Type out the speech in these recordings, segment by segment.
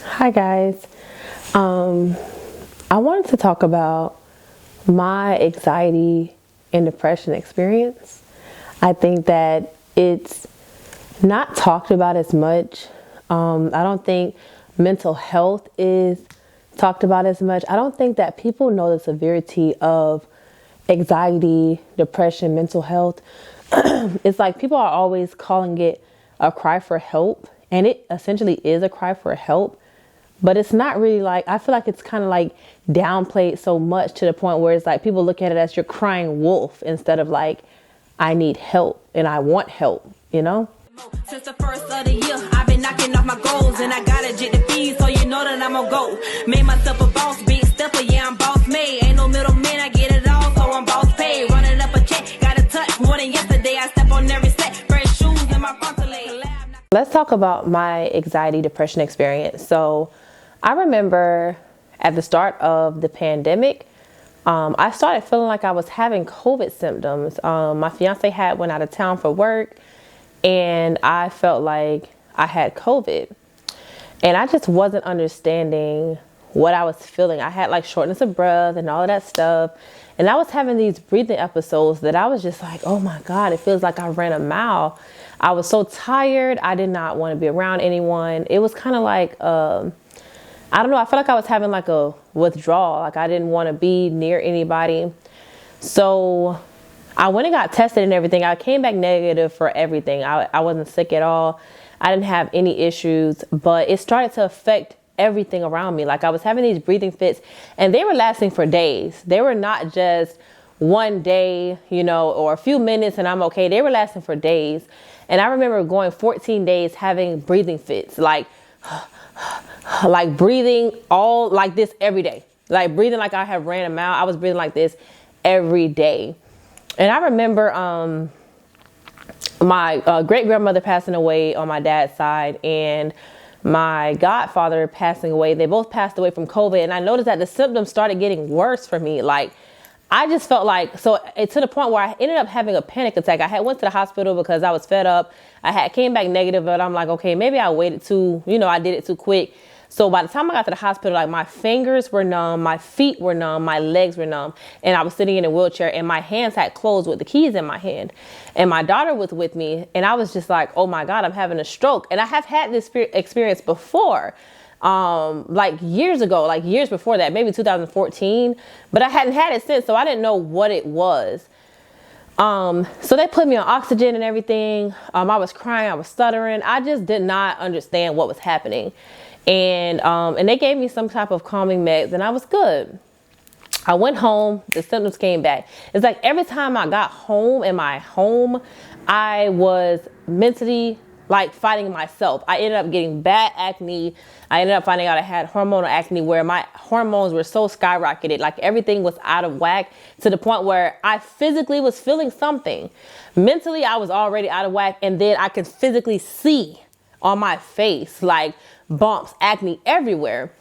Hi guys. I wanted to talk about my anxiety and depression experience. I think that it's not talked about as much. I don't think mental health is talked about as much. I don't think that people know the severity of anxiety, depression, mental health. It's like people are always calling it a cry for help, and it essentially is a cry for help. But it's not really like, I feel like it's kind of like downplayed so much to the point where it's like people look at it as you're crying wolf instead of like, I need help and I want help, you know? Since the first of the year, I've been knocking off my goals, and I gotta get the fees, so you know that I'm a go. Made myself a boss, big stepper, yeah, I'm boss made. Ain't no middleman, I get it all, so I'm boss paid. Running up a check, got a touch more than yesterday. I step on every set, fresh shoes in my frontal leg. Let's talk about my anxiety, depression experience. So I remember at the start of the pandemic, I started feeling like I was having COVID symptoms. My fiance had went out of town for work, and I felt like I had COVID. And I just wasn't understanding what I was feeling. I had like shortness of breath and all of that stuff. And I was having these breathing episodes that I was just like, oh my God, it feels like I ran a mile. I was so tired. I did not want to be around anyone. It was kind of like, I don't know. I felt like I was having like a withdrawal. Like I didn't want to be near anybody. So I went and got tested and everything. I came back negative for everything. I wasn't sick at all. I didn't have any issues, but it started to affect everything around me. Like I was having these breathing fits, and they were lasting for days. They were not just one day, or a few minutes and I'm okay. They were lasting for days. And I remember going 14 days having breathing fits, like breathing all like this every day, like breathing like I had ran a mile. I was breathing like this every day. And I remember my great grandmother passing away on my dad's side, and my godfather passing away. They both passed away from COVID. And I noticed that the symptoms started getting worse for me. Like I just felt like, so it to the point where I ended up having a panic attack. I had went to the hospital because I was fed up. Came back negative, but I'm like, okay, maybe I waited I did it too quick. So by the time I got to the hospital, like my fingers were numb, my feet were numb, my legs were numb, and I was sitting in a wheelchair and my hands had closed with the keys in my hand. And my daughter was with me, and I was just like, oh my God, I'm having a stroke. And I have had this experience before, like years ago, like years before that, maybe 2014, but I hadn't had it since, so I didn't know what it was. So they put me on oxygen and everything. I was crying, I was stuttering. I just did not understand what was happening. And they gave me some type of calming meds, and I was good. I went home, the symptoms came back. It's like every time I got home in my home, I was mentally like fighting myself. I ended up getting bad acne. I ended up finding out I had hormonal acne where my hormones were so skyrocketed. Like everything was out of whack to the point where I physically was feeling something. Mentally, I was already out of whack. And then I could physically see on my face, like bumps, acne everywhere.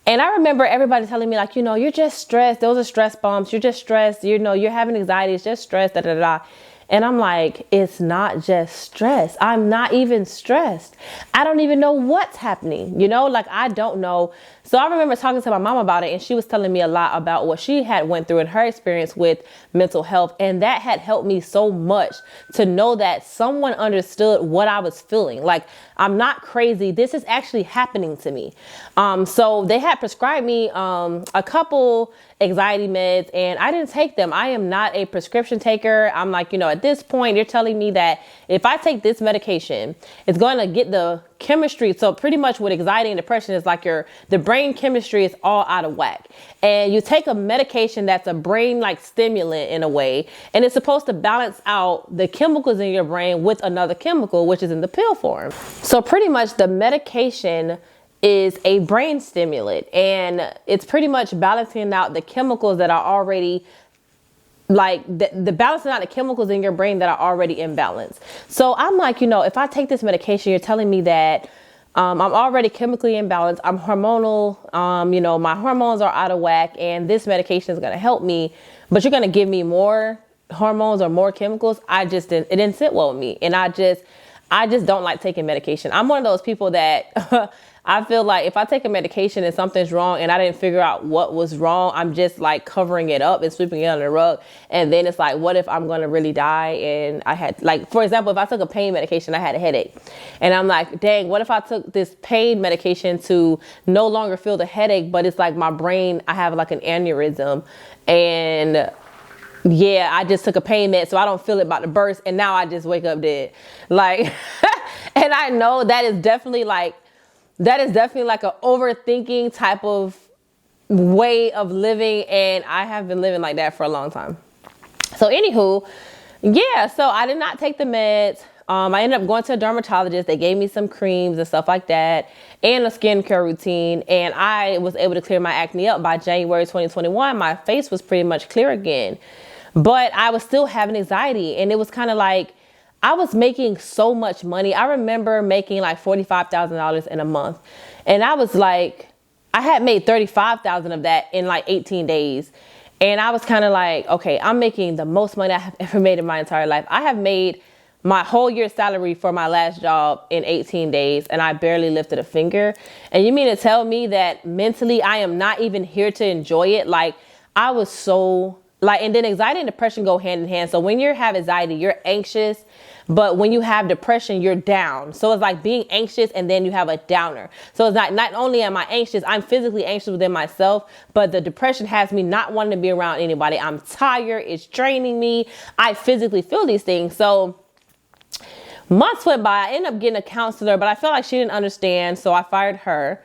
And I remember everybody telling me like, you're just stressed. Those are stress bumps. You're just stressed. You're having anxiety. It's just stress, da, da, da. And I'm like, it's not just stress. I'm not even stressed. I don't even know what's happening. Like I don't know. So I remember talking to my mom about it, and she was telling me a lot about what she had went through in her experience with mental health. And that had helped me so much to know that someone understood what I was feeling. Like I'm not crazy. This is actually happening to me. So they had prescribed me a couple anxiety meds, and I didn't take them. I am not a prescription taker. I'm like, at this point, you're telling me that if I take this medication, it's going to get the chemistry. So pretty much with anxiety and depression is like the brain chemistry is all out of whack. And you take a medication that's a brain like stimulant in a way, and it's supposed to balance out the chemicals in your brain with another chemical, which is in the pill form. So pretty much the medication is a brain stimulant, and it's pretty much balancing out the chemicals that are already like the balancing out the chemicals in your brain that are already imbalanced. So I'm like, if I take this medication, you're telling me that I'm already chemically imbalanced. I'm hormonal. My hormones are out of whack, and this medication is going to help me, but you're going to give me more hormones or more chemicals. It didn't sit well with me. And I just don't like taking medication. I'm one of those people that I feel like if I take a medication and something's wrong and I didn't figure out what was wrong, I'm just like covering it up and sweeping it under the rug. And then it's like, what if I'm going to really die? And I had, like, for example, if I took a pain medication, I had a headache. And I'm like, dang, what if I took this pain medication to no longer feel the headache, but it's like my brain, I have like an aneurysm. And yeah, I just took a pain med, so I don't feel it about to burst. And now I just wake up dead. Like, and I know that is definitely like an overthinking type of way of living. And I have been living like that for a long time. So anywho, yeah, so I did not take the meds. I ended up going to a dermatologist. They gave me some creams and stuff like that and a skincare routine. And I was able to clear my acne up by January 2021. My face was pretty much clear again. But I was still having anxiety. And it was kind of like, I was making so much money. I remember making like $45,000 in a month. And I was like, I had made $35,000 of that in like 18 days. And I was kind of like, okay, I'm making the most money I have ever made in my entire life. I have made my whole year's salary for my last job in 18 days. And I barely lifted a finger. And you mean to tell me that mentally I am not even here to enjoy it? Like, I was so like, and then anxiety and depression go hand in hand. So when you have anxiety, you're anxious. But when you have depression, you're down. So it's like being anxious and then you have a downer. So it's not only am I anxious, I'm physically anxious within myself, but the depression has me not wanting to be around anybody. I'm tired. It's draining me. I physically feel these things. So months went by. I ended up getting a counselor, but I felt like she didn't understand. So I fired her.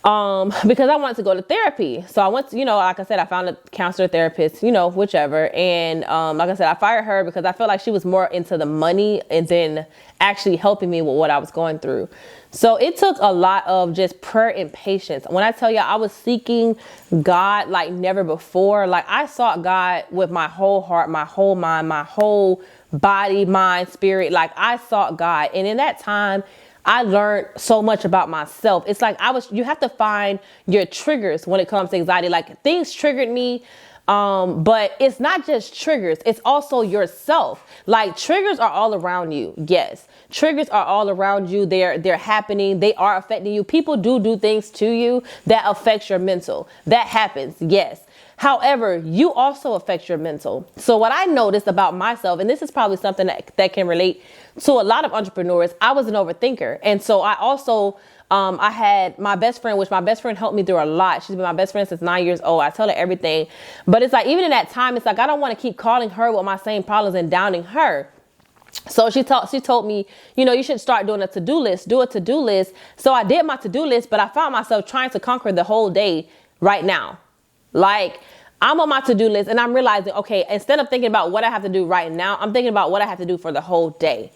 Because I wanted to go to therapy. So I went to, like I said, I found a counselor, therapist, whichever. And, like I said, I fired her because I felt like she was more into the money and then actually helping me with what I was going through. So it took a lot of just prayer and patience. When I tell you, I was seeking God like never before. Like, I sought God with my whole heart, my whole mind, my whole body, mind, spirit. Like, I sought God. And in that time, I learned so much about myself. It's like you have to find your triggers when it comes to anxiety. Like, things triggered me, but it's not just triggers. It's also yourself. Like, triggers are all around you. Yes. Triggers are all around you. They're happening. They are affecting you. People do things to you that affects your mental. That happens. Yes. However, you also affect your mental. So what I noticed about myself, and this is probably something that can relate to a lot of entrepreneurs, I was an overthinker. And so I also, I had my best friend, which my best friend helped me through a lot. She's been my best friend since 9 years old. I tell her everything. But it's like, even in that time, it's like, I don't want to keep calling her with my same problems and downing her. So she told me, you should start doing a to-do list, do a to-do list. So I did my to-do list, but I found myself trying to conquer the whole day right now. Like, I'm on my to-do list and I'm realizing, okay, instead of thinking about what I have to do right now, I'm thinking about what I have to do for the whole day.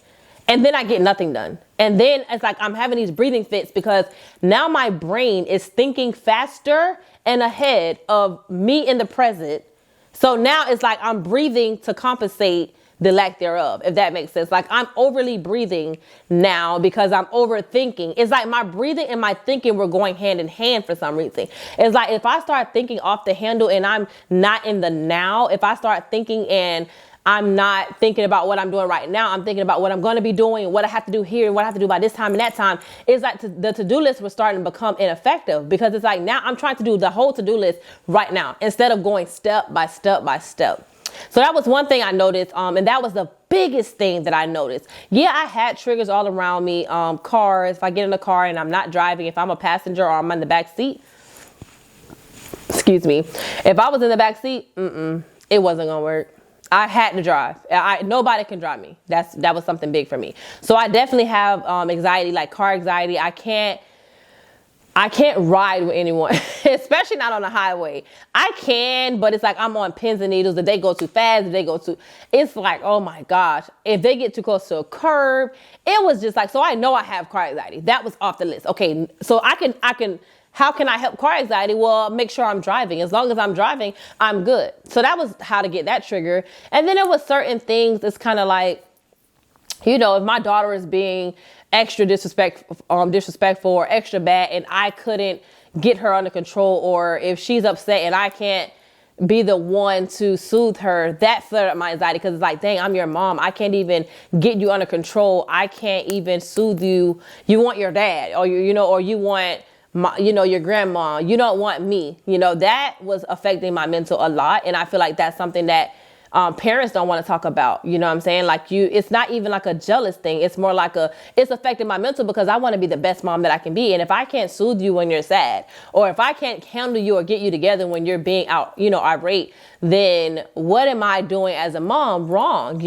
And then I get nothing done. And then it's like I'm having these breathing fits because now my brain is thinking faster and ahead of me in the present. So now it's like I'm breathing to compensate the lack thereof, if that makes sense. Like, I'm overly breathing now because I'm overthinking. It's like my breathing and my thinking were going hand in hand for some reason. It's like if I start thinking off the handle and I'm not in the now, if I start thinking and I'm not thinking about what I'm doing right now, I'm thinking about what I'm going to be doing, what I have to do here, what I have to do by this time and that time. It's like the to-do list was starting to become ineffective because it's like now I'm trying to do the whole to-do list right now instead of going step by step by step. So that was one thing I noticed, and that was the biggest thing that I noticed. Yeah, I had triggers all around me. Cars, if I get in a car and I'm not driving, if I'm a passenger or I'm in the back seat, excuse me, if I was in the back seat, it wasn't gonna work. I had to drive. Nobody can drive me. That was something big for me. So I definitely have anxiety, like car anxiety. I can't ride with anyone, especially not on the highway. I can, but it's like I'm on pins and needles. If they go too fast, it's like, oh my gosh, if they get too close to a curb, it was just like, so I know I have car anxiety. That was off the list. Okay, so how can I help car anxiety? Well, make sure I'm driving. As long as I'm driving, I'm good. So that was how to get that trigger. And then it was certain things that's kind of like, if my daughter is being extra disrespectful or extra bad and I couldn't get her under control, or if she's upset and I can't be the one to soothe her, that flared up my anxiety, because it's like, dang, I'm your mom. I can't even get you under control. I can't even soothe you. You want your dad, or or you want your grandma. You don't want me. That was affecting my mental a lot. And I feel like that's something that parents don't want to talk about. You know what I'm saying? Like it's not even like a jealous thing. It's more like it's affecting my mental, because I want to be the best mom that I can be. And if I can't soothe you when you're sad, or if I can't handle you or get you together when you're being irate, then what am I doing as a mom wrong?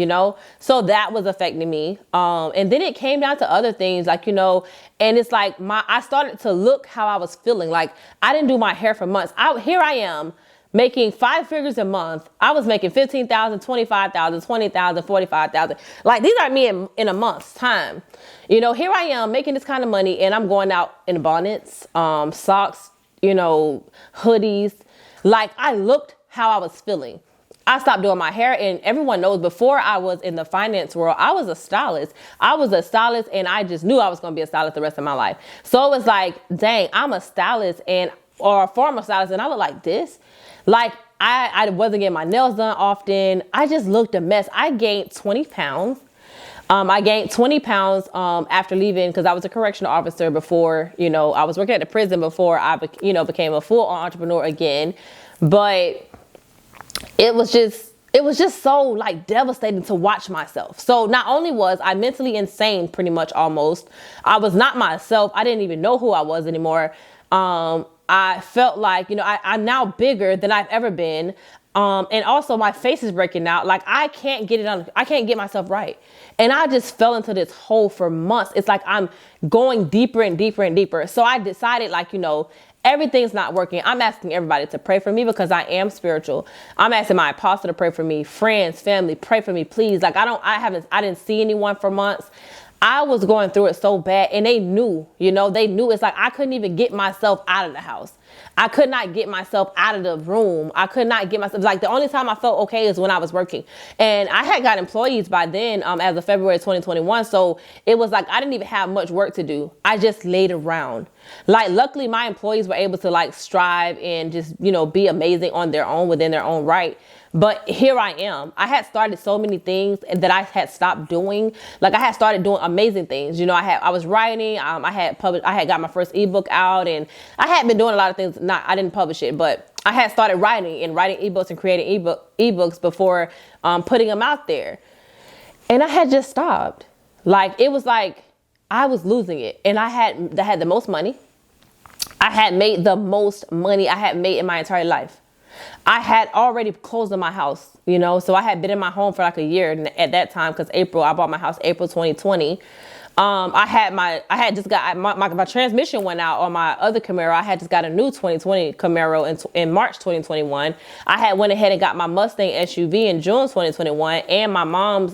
So that was affecting me. And then it came down to other things, like, and it's like I started to look how I was feeling. Like, I didn't do my hair for months. Here I am, making 5 figures a month. I was making $15,000, $25,000, $20,000, $45,000. Like, these are me in a month's time. Here I am making this kind of money, and I'm going out in bonnets, socks, hoodies. Like, I looked how I was feeling. I stopped doing my hair, and everyone knows, before I was in the finance world, I was a stylist. And I just knew I was going to be a stylist the rest of my life. So it was like, dang, I'm a stylist or a former stylist, and I look like this. Like, I wasn't getting my nails done often. I just looked a mess. I gained 20 pounds. I gained 20 pounds after leaving, because I was a correctional officer before, I was working at the prison before I became a full-on entrepreneur again. But it was just so like devastating to watch myself. So not only was I mentally insane, pretty much almost, I was not myself. I didn't even know who I was anymore. I felt like, I'm now bigger than I've ever been. And also my face is breaking out. Like, I can't get myself right. And I just fell into this hole for months. It's like I'm going deeper and deeper and deeper. So I decided, like, everything's not working. I'm asking everybody to pray for me, because I am spiritual. I'm asking my apostle to pray for me, friends, family, pray for me, please. Like, I didn't see anyone for months. I was going through it so bad, and they knew. It's like I couldn't even get myself out of the house. I could not get myself out of the room. I could not get myself, like, the only time I felt okay is when I was working. And I had got employees by then, as of February 2021. So it was like I didn't even have much work to do. I just laid around. Like, luckily my employees were able to like strive and just, be amazing on their own, within their own right. But here I am. I had started so many things that I had stopped doing. Like, I had started doing amazing things. I was writing. I had got my first ebook out, and I had been doing a lot of things. I didn't publish it, but I had started writing ebooks and creating ebooks before putting them out there. And I had just stopped. Like, it was like I was losing it. And I had the most money. I had made the most money I had made in my entire life. I had already closed on my house, so I had been in my home for like a year at that time, because I bought my house April 2020. I had just got my transmission went out on my other Camaro. I had just got a new 2020 Camaro in March 2021. I had went ahead and got my Mustang SUV in June 2021, and my mom's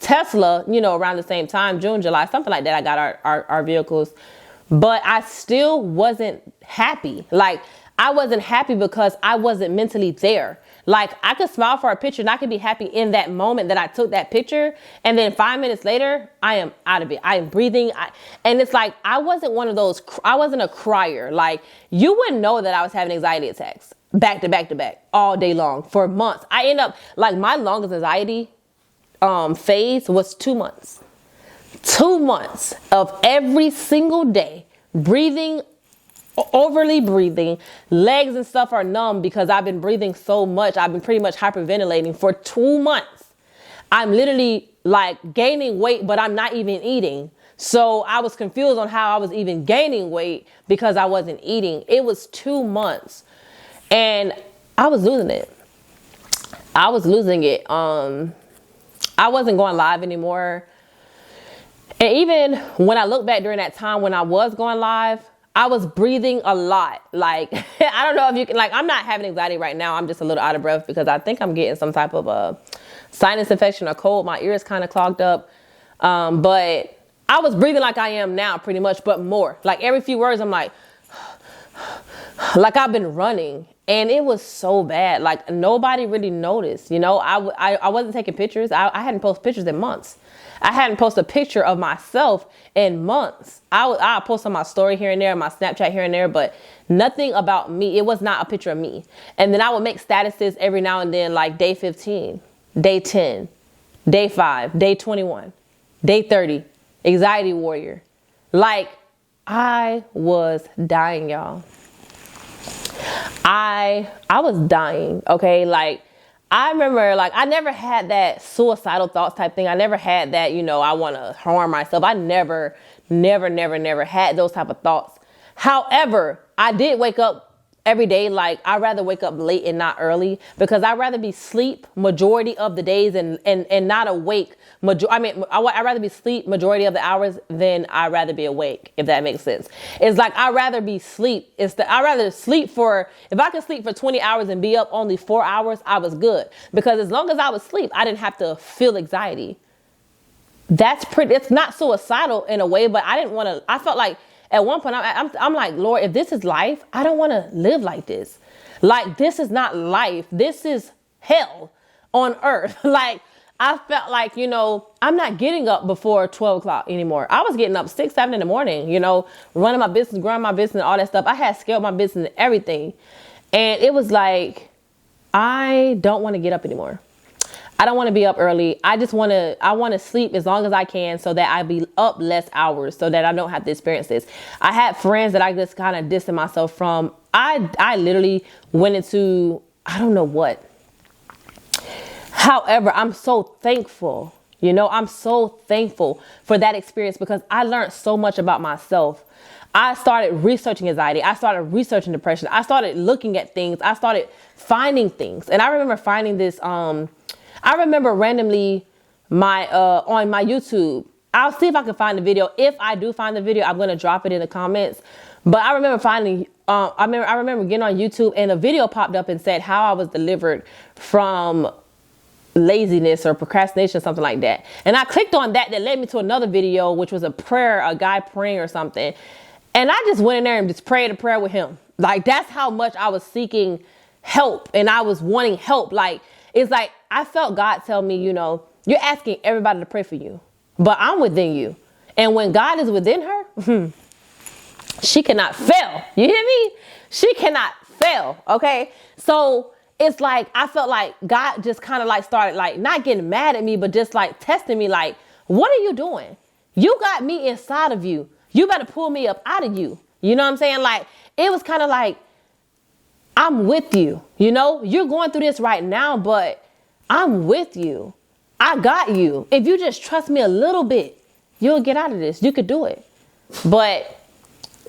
Tesla, around the same time, June, July, something like that. I got our vehicles, but I still wasn't happy. Like, I wasn't happy because I wasn't mentally there. Like, I could smile for a picture and I could be happy in that moment that I took that picture. And then 5 minutes later, I am out of it. I am breathing. And it's like, I wasn't I wasn't a crier. Like, you wouldn't know that I was having anxiety attacks back to back to back all day long for months. I end up, like, my longest anxiety phase was 2 months. 2 months of every single day breathing, overly breathing. Legs and stuff are numb because I've been breathing so much. I've been pretty much hyperventilating for 2 months. I'm literally like gaining weight, but I'm not even eating. So I was confused on how I was even gaining weight because I wasn't eating. It was 2 months and I was losing it. I wasn't going live anymore. And even when I look back during that time when I was going live, I was breathing a lot. Like, I don't know if you can, like, I'm not having anxiety right now. I'm just a little out of breath because I think I'm getting some type of a sinus infection or cold. My ear is kind of clogged up. But I was breathing like I am now pretty much, but more. Like every few words, I'm like I've been running. And it was so bad. Like nobody really noticed, you know, I wasn't taking pictures. I hadn't posted pictures in months. I hadn't posted a picture of myself in months. I post on my story here and there, my Snapchat here and there, but nothing about me. It was not a picture of me. And then I would make statuses every now and then, like day 15, day 10, day 5, day 21, day 30, anxiety warrior. Like, I was dying, y'all. I was dying, okay? Like, I remember, like, I never had that suicidal thoughts type thing. I never had that, you know, I want to harm myself. I never had those type of thoughts. However, I did wake up every day. Like, I'd rather wake up late and not early, because I'd rather be asleep majority of the days and not awake. I'd rather be asleep majority of the hours than I'd rather be awake, if that makes sense. It's like, I'd rather be asleep. I'd rather sleep if I could sleep for 20 hours and be up only 4 hours, I was good. Because as long as I was asleep, I didn't have to feel anxiety. It's not suicidal in a way, but I felt like at one point, I'm like, Lord, if this is life, I don't want to live like this. Like, this is not life. This is hell on earth. Like, I felt like, you know, I'm not getting up before 12 o'clock anymore. I was getting up 6, 7 in the morning, you know, running my business, growing my business, all that stuff. I had scaled my business and everything. And it was like, I don't want to get up anymore. I don't want to be up early. I want to sleep as long as I can, so that I be up less hours, so that I don't have to experience this. I had friends that I just kind of distanced myself from. I literally went into, I don't know what. However, I'm so thankful, you know, I'm so thankful for that experience, because I learned so much about myself. I started researching anxiety. I started researching depression. I started looking at things. I started finding things. And I remember finding this, I remember randomly on my YouTube, I'll see if I can find the video. If I do find the video, I'm going to drop it in the comments. But I remember I remember getting on YouTube, and a video popped up and said how I was delivered from laziness or procrastination, something like that. And I clicked on that led me to another video, which was a guy praying or something. And I just went in there and just prayed a prayer with him. Like, that's how much I was seeking help, and I was wanting help. Like, it's like, I felt God tell me, you know, you're asking everybody to pray for you, but I'm within you. And when God is within her, she cannot fail. You hear me? She cannot fail. Okay. So it's like, I felt like God just kind of like started like not getting mad at me, but just like testing me. Like, what are you doing? You got me inside of you. You better pull me up out of you. You know what I'm saying? Like, it was kind of like, I'm with you. You know, you're going through this right now, but I'm with you. I got you. If you just trust me a little bit, you'll get out of this. You could do it. But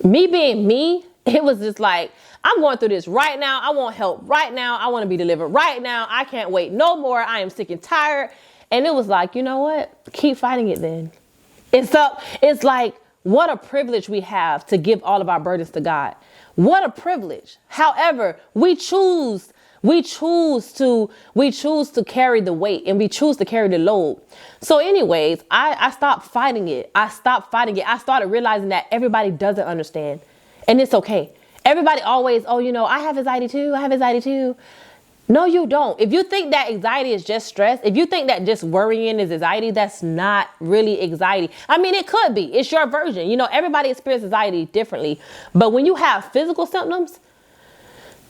me being me, it was just like, I'm going through this right now. I want help right now. I want to be delivered right now. I can't wait no more. I am sick and tired. And it was like, you know what? Keep fighting it then. It's like, what a privilege we have to give all of our burdens to God. What a privilege. However, we choose to carry the weight, and we choose to carry the load. So anyways, I stopped fighting it. I started realizing that everybody doesn't understand, and it's okay. Everybody always, oh, you know, I have anxiety too. No, you don't. If you think that anxiety is just stress, if you think that just worrying is anxiety, that's not really anxiety. I mean, it could be. It's your version. You know, everybody experiences anxiety differently. But when you have physical symptoms,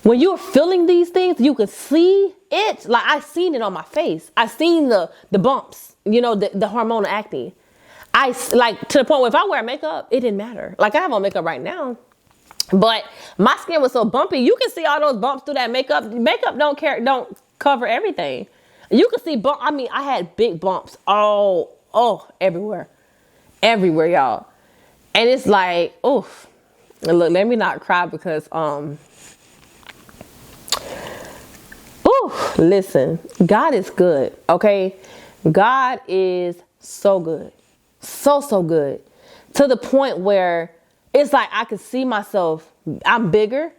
when you're feeling these things, you can see it. Like, I seen it on my face. I seen the bumps, you know, the hormonal acne. Like, to the point where if I wear makeup, it didn't matter. Like, I have on makeup right now, but my skin was so bumpy. You can see all those bumps through that makeup. Makeup don't cover everything. You can see bump. I mean, I had big bumps everywhere, y'all. And it's like, oof. Look, let me not cry because listen, God is good. Okay, God is so good, so good, to the point where it's like I could see myself. I'm bigger,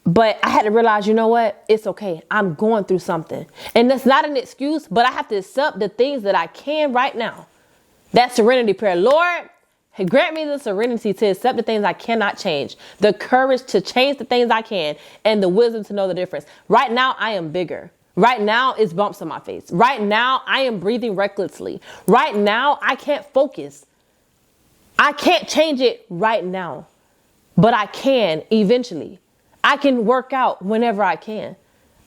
but I had to realize, you know what? It's okay. I'm going through something. And that's not an excuse, but I have to accept the things that I can right now. That serenity prayer. Lord, grant me the serenity to accept the things I cannot change, the courage to change the things I can, and the wisdom to know the difference. Right now, I am bigger. Right now, it's bumps on my face. Right now, I am breathing recklessly. Right now, I can't focus. I can't change it right now, but I can eventually. I can work out whenever I can.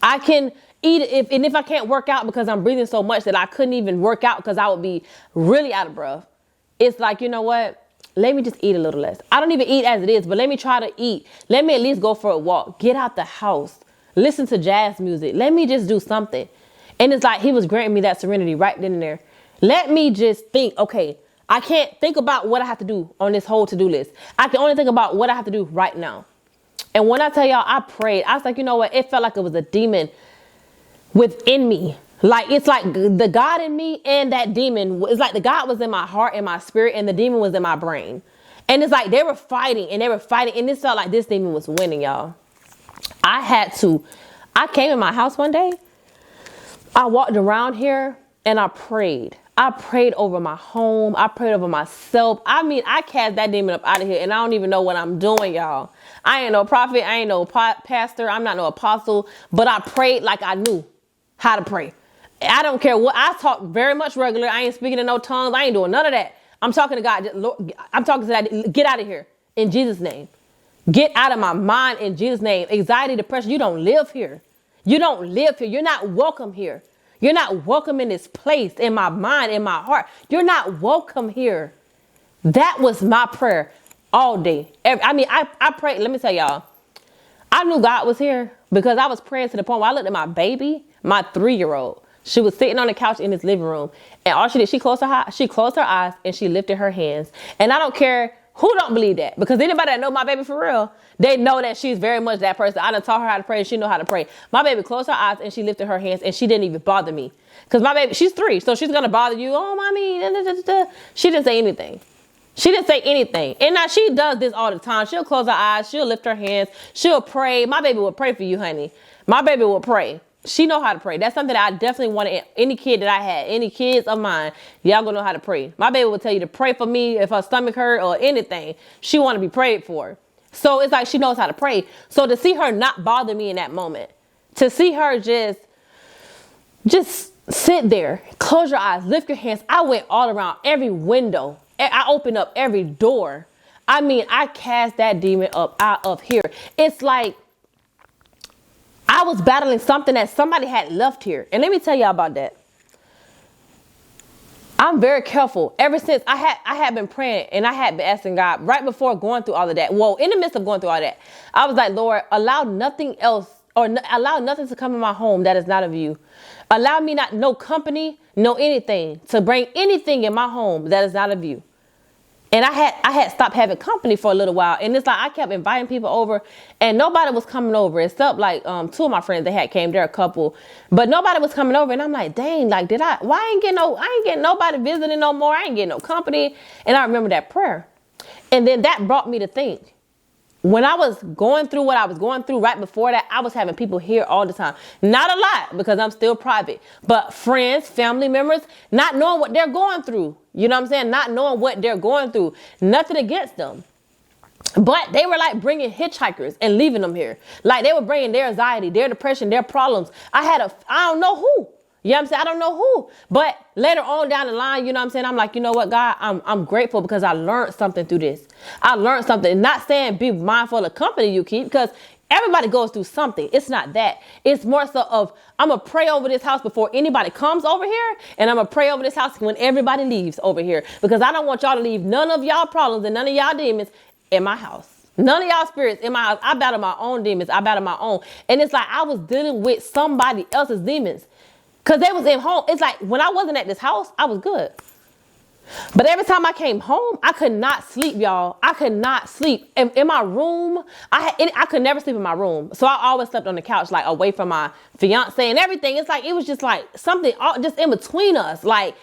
I can eat if I can't work out because I'm breathing so much that I couldn't even work out because I would be really out of breath. It's like, you know what? Let me just eat a little less. I don't even eat as it is, but let me try to eat. Let me at least go for a walk. Get out the house. Listen to jazz music. Let me just do something. And it's like he was granting me that serenity right then and there. Let me just think, okay, I can't think about what I have to do on this whole to-do list. I can only think about what I have to do right now. And when I tell y'all, I prayed. I was like, you know what? It felt like it was a demon within me. Like, it's like the God in me and that demon. It's like the God was in my heart and my spirit and the demon was in my brain. And it's like they were fighting and it felt like this demon was winning, y'all. I came in my house one day. I walked around here and I prayed. I prayed over my home. I prayed over myself. I mean, I cast that demon up out of here and I don't even know what I'm doing, y'all. I ain't no prophet. I ain't no pastor. I'm not no apostle, but I prayed like I knew how to pray. I don't care what. I talk very much regular. I ain't speaking in no tongues. I ain't doing none of that. I'm talking to God. Lord, I'm talking to that. Get out of here in Jesus' name. Get out of my mind in Jesus' name. Anxiety, depression, you don't live here. You don't live here. You're not welcome here. You're not welcome in this place, in my mind, in my heart. You're not welcome here. That was my prayer all day. I prayed. Let me tell y'all. I knew God was here because I was praying to the point where I looked at my baby, my 3-year-old. She was sitting on the couch in his living room. And all she did, she closed her eyes and she lifted her hands. And I don't care who don't believe that, because anybody that know my baby for real, they know that she's very much that person. I done taught her how to pray and she know how to pray. My baby closed her eyes and she lifted her hands and she didn't even bother me. Because my baby, she's 3, so she's going to bother you. Oh, mommy. She didn't say anything. She didn't say anything. And now she does this all the time. She'll close her eyes. She'll lift her hands. She'll pray. My baby will pray for you, honey. My baby will pray. She know how to pray. That's something that I definitely wanted. Any kid that I had, any kids of mine, y'all gonna know how to pray. My baby will tell you to pray for me if her stomach hurt or anything. She want to be prayed for. So it's like she knows how to pray. So to see her not bother me in that moment, to see her just sit there, close your eyes, lift your hands. I went all around every window. I opened up every door. I mean, I cast that demon up out of here. It's like I was battling something that somebody had left here. And let me tell y'all about that. I'm very careful. Ever since I had been praying and I had been asking God right before going through all of that. Well, in the midst of going through all that, I was like, Lord, allow nothing else allow nothing to come in my home that is not of you. Allow me no company, no anything to bring anything in my home that is not of you. And I had stopped having company for a little while. And it's like I kept inviting people over and nobody was coming over except like 2 of my friends that had came. They're a couple, but nobody was coming over. And I'm like, dang, like I ain't getting nobody visiting no more. I ain't getting no company. And I remember that prayer. And then that brought me to think. When I was going through what I was going through right before that, I was having people here all the time. Not a lot because I'm still private, but friends, family members, not knowing what they're going through. You know what I'm saying? Not knowing what they're going through. Nothing against them. But they were like bringing hitchhikers and leaving them here. Like they were bringing their anxiety, their depression, their problems. I don't know who. You know what I'm saying? I don't know who. But later on down the line, you know what I'm saying? I'm like, you know what, God, I'm grateful because I learned something through this. I learned something. Not saying be mindful of the company you keep, because everybody goes through something. It's not that. It's more so of, I'm going to pray over this house before anybody comes over here. And I'm going to pray over this house when everybody leaves over here. Because I don't want y'all to leave none of y'all problems and none of y'all demons in my house. None of y'all spirits in my house. I battle my own demons. I battle my own. And it's like I was dealing with somebody else's demons. Because they was in home. It's like when I wasn't at this house, I was good. But every time I came home, I could not sleep, y'all. I could not sleep. In my room, I could never sleep in my room. So I always slept on the couch, like away from my fiance and everything. It's like, it was just like something just in between us. Like,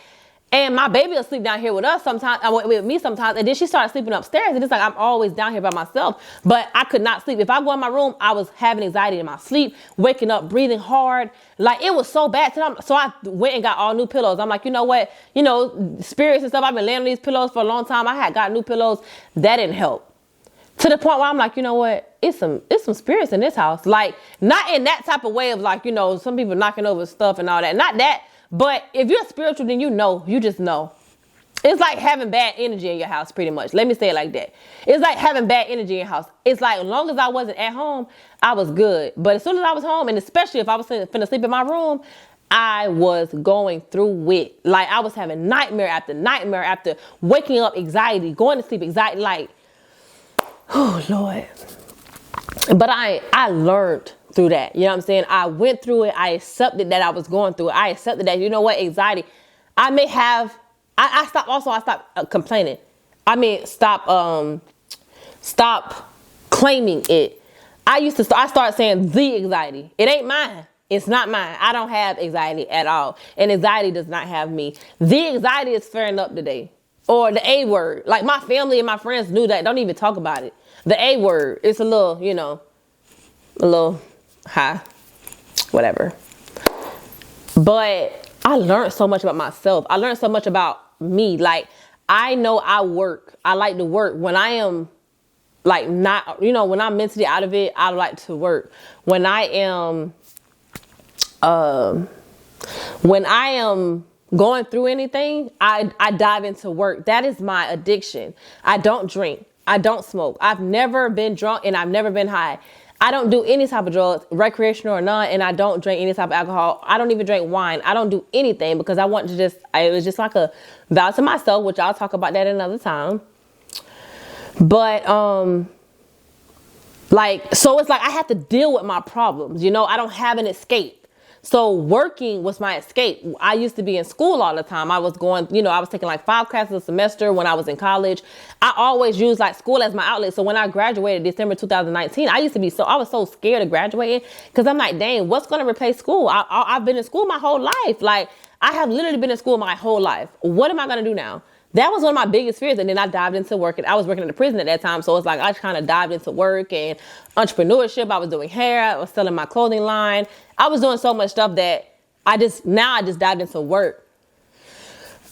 and my baby will sleep down here with us sometimes, with me sometimes. And then she started sleeping upstairs. And it's like, I'm always down here by myself. But I could not sleep. If I go in my room, I was having anxiety in my sleep, waking up, breathing hard. Like, it was so bad. So I went and got all new pillows. I'm like, you know what? You know, spirits and stuff, I've been laying on these pillows for a long time. I had got new pillows. That didn't help. To the point where I'm like, you know what? It's some spirits in this house. Like, not in that type of way of like, some people knocking over stuff and all that. Not that. But if you're spiritual, then you just know. It's like having bad energy in your house, pretty much. Let me say it like that. It's like having bad energy in your house. It's like, as long as I wasn't at home, I was good. But as soon as I was home, and especially if I was finna sleep in my room, I was going through it. Like, I was having nightmare after waking up anxiety, going to sleep anxiety, like, oh, Lord. But I learned through that. You know what I'm saying? I went through it. I accepted that I was going through it. I accepted that, you know what, anxiety. I may have... I stopped complaining. Stop claiming it. I started saying the anxiety. It ain't mine. It's not mine. I don't have anxiety at all. And anxiety does not have me. The anxiety is faring up today. Or the A word. Like, my family and my friends knew that. Don't even talk about it. The A word. It's a little, a little high. Whatever. But I learned so much about myself. I learned so much about me. Like, I know I work. I like to work. When I am like not, when I'm mentally out of it, I like to work. When I am going through anything, I dive into work. That is my addiction. I don't drink. I don't smoke. I've never been drunk and I've never been high. I don't do any type of drugs, recreational or none, and I don't drink any type of alcohol. I don't even drink wine. I don't do anything because I want to it was just like a vow to myself, which I'll talk about that another time. But, so it's like I have to deal with my problems, I don't have an escape. So working was my escape. I used to be in school all the time. I was going, I was taking like 5 classes a semester when I was in college. I always used like school as my outlet. So when I graduated December 2019, I was so scared of graduating because I'm like, dang, what's going to replace school? I've been in school my whole life. Like, I have literally been in school my whole life. What am I going to do now? That was one of my biggest fears. And then I dived into work. And I was working in the prison at that time. So it's like I kind of dived into work and entrepreneurship. I was doing hair. I was selling my clothing line. I was doing so much stuff that I just dived into work.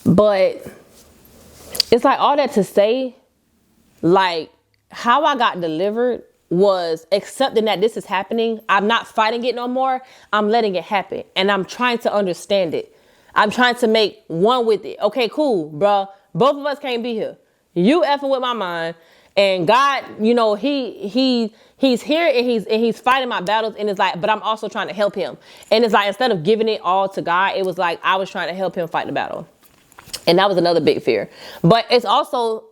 But it's like all that to say, like, how I got delivered was accepting that this is happening. I'm not fighting it no more. I'm letting it happen. And I'm trying to understand it. I'm trying to make one with it. Okay, cool, bro. Both of us can't be here. You effing with my mind, and God, he's here and he's fighting my battles. And it's like, but I'm also trying to help him. And it's like, instead of giving it all to God, it was like I was trying to help him fight the battle. And that was another big fear. But it's also,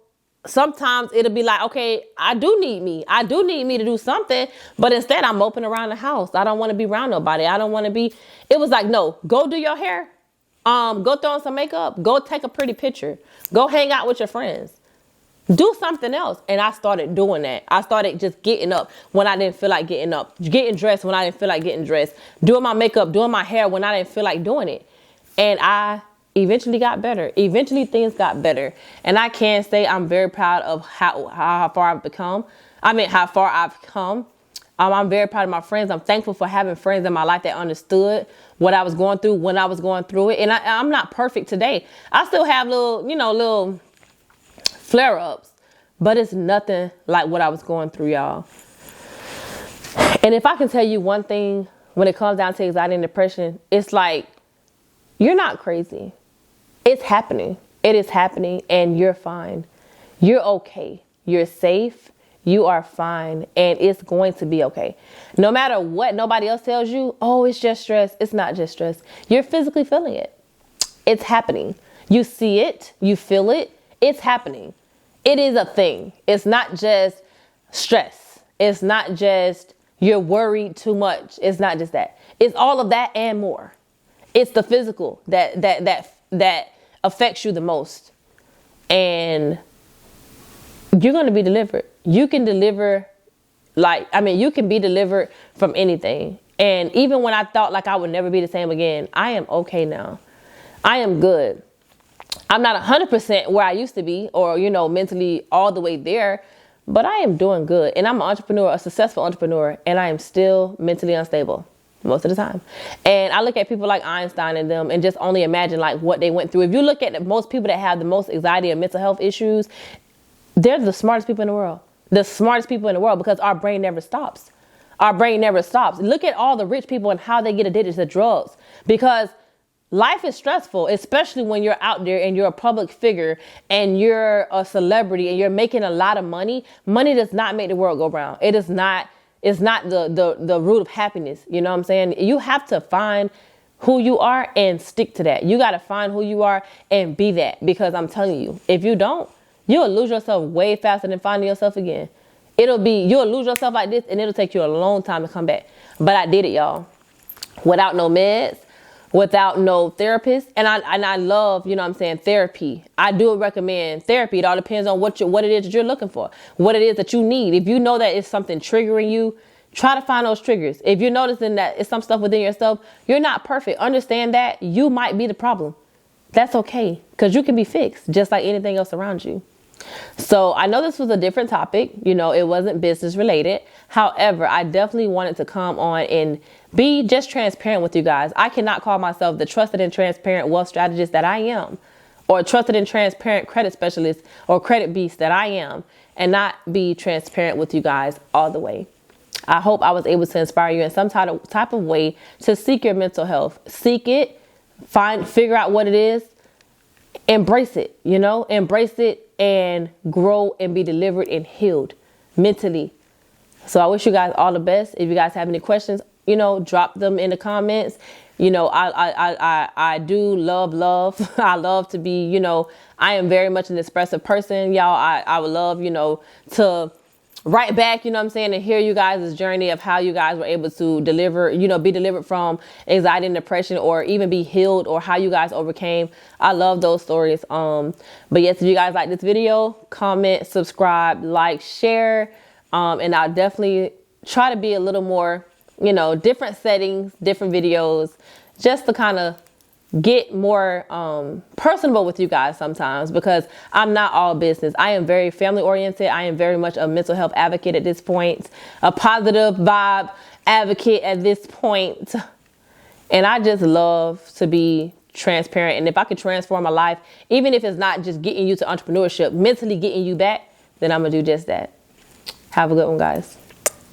sometimes it'll be like, okay, I do need me to do something. But instead I'm moping around the house. I don't want to be around nobody. It was like, no, go do your hair. Go throw on some makeup. Go take a pretty picture. Go hang out with your friends. Do something else. And I started doing that. I started just getting up when I didn't feel like getting up. Getting dressed when I didn't feel like getting dressed. Doing my makeup, doing my hair when I didn't feel like doing it. And I eventually got better. Eventually things got better. And I can say I'm very proud of how far I've become. How far I've come. I'm very proud of my friends. I'm thankful for having friends in my life that understood what I was going through when I was going through it. And I'm not perfect today. I still have little flare-ups, but it's nothing like what I was going through, y'all. And if I can tell you one thing, when it comes down to anxiety and depression, it's like, you're not crazy. It's happening. It is happening, and you're fine. You're okay. You're safe. You are fine, and it's going to be okay. No matter what nobody else tells you, oh, it's just stress. It's not just stress. You're physically feeling it. It's happening. You see it. You feel it. It's happening. It is a thing. It's not just stress. It's not just you're worried too much. It's not just that. It's all of that and more. It's the physical that affects you the most. And you're going to be delivered. You can deliver, you can be delivered from anything. And even when I thought like I would never be the same again, I am okay now. I am good. I'm not 100% where I used to be or, mentally all the way there, but I am doing good. And I'm an entrepreneur, a successful entrepreneur, and I am still mentally unstable most of the time. And I look at people like Einstein and them and just only imagine like what they went through. If you look at most people that have the most anxiety and mental health issues, they're the smartest people in the world. The smartest people in the world, because our brain never stops. Our brain never stops. Look at all the rich people and how they get addicted to drugs, because life is stressful, especially when you're out there and you're a public figure and you're a celebrity and you're making a lot of money. Money does not make the world go round. It is not. It's not the root of happiness. You know what I'm saying? You have to find who you are and stick to that. You got to find who you are and be that, because I'm telling you, if you don't, you'll lose yourself way faster than finding yourself again. You'll lose yourself like this and it'll take you a long time to come back. But I did it, y'all, without no meds, without no therapist. And I love, you know what I'm saying, therapy. I do recommend therapy. It all depends on what it is that you're looking for, what it is that you need. If you know that it's something triggering you, try to find those triggers. If you're noticing that it's some stuff within yourself, you're not perfect. Understand that you might be the problem. That's okay, because you can be fixed just like anything else around you. So I know this was a different topic. You know, it wasn't business related. However, I definitely wanted to come on and be just transparent with you guys. I cannot call myself the trusted and transparent wealth strategist that I am, or trusted and transparent credit specialist or credit beast that I am, and not be transparent with you guys all the way. I hope I was able to inspire you in some type of way to seek your mental health. Seek it, figure out what it is, embrace it, embrace it and grow and be delivered and healed mentally. So I wish you guys all the best. If you guys have any questions, drop them in the comments. I do love. I love to be, I am very much an expressive person, y'all. I would love, to write back, and hear you guys' journey of how you guys were able to deliver, be delivered from anxiety and depression, or even be healed, or how you guys overcame. I love those stories. But yes, if you guys like this video, comment, subscribe, like, share, and I'll definitely try to be a little more, different settings, different videos, just to kind of get more personable with you guys sometimes, because I'm not all business. I am very family oriented. I am very much a mental health advocate at this point, a positive vibe advocate at this point. And I just love to be transparent. And if I could transform my life, even if it's not just getting you to entrepreneurship, mentally getting you back, then I'm going to do just that. Have a good one, guys.